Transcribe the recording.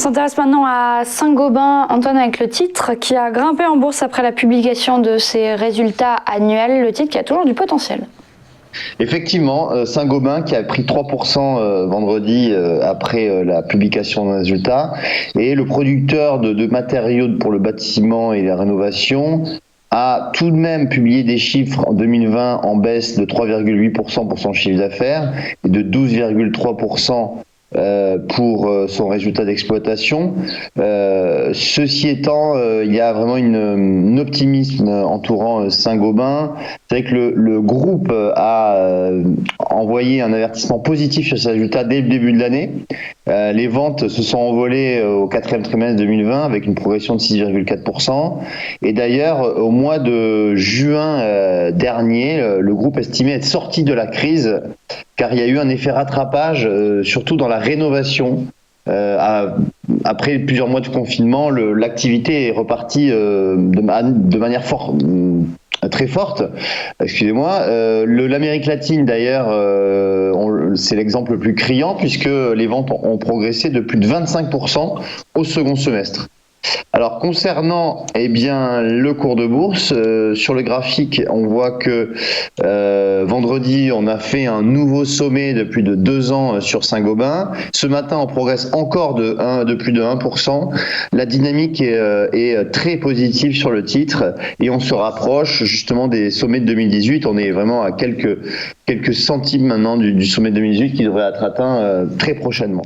s'intéresse maintenant à Saint-Gobain, Antoine, avec le titre qui a grimpé en bourse après la publication de ses résultats annuels, le titre qui a toujours du potentiel. Effectivement, Saint-Gobain qui a pris 3% vendredi après la publication des résultats, et le producteur de matériaux pour le bâtiment et la rénovation a tout de même publié des chiffres en 2020 en baisse de 3,8% pour son chiffre d'affaires et de 12,3% pour son résultat d'exploitation. Ceci étant, il y a vraiment un optimisme entourant Saint-Gobain. C'est vrai que le groupe a envoyé un avertissement positif sur ses résultats dès le début de l'année. Les ventes se sont envolées au quatrième trimestre 2020 avec une progression de 6,4%. Et d'ailleurs, au mois de juin dernier, le groupe estimait être sorti de la crise car il y a eu un effet rattrapage, surtout dans la rénovation. Après plusieurs mois de confinement, l'activité est repartie de manière très forte. Excusez-moi. L'Amérique latine, d'ailleurs, c'est l'exemple le plus criant puisque les ventes ont progressé de plus de 25% au second semestre. Alors concernant le cours de bourse, sur le graphique, on voit que vendredi, on a fait un nouveau sommet de plus de 2 ans sur Saint-Gobain. Ce matin, on progresse encore de plus de 1%. La dynamique est très positive sur le titre et on se rapproche justement des sommets de 2018. On est vraiment à quelques centimes maintenant du sommet de 2018 qui devrait être atteint très prochainement.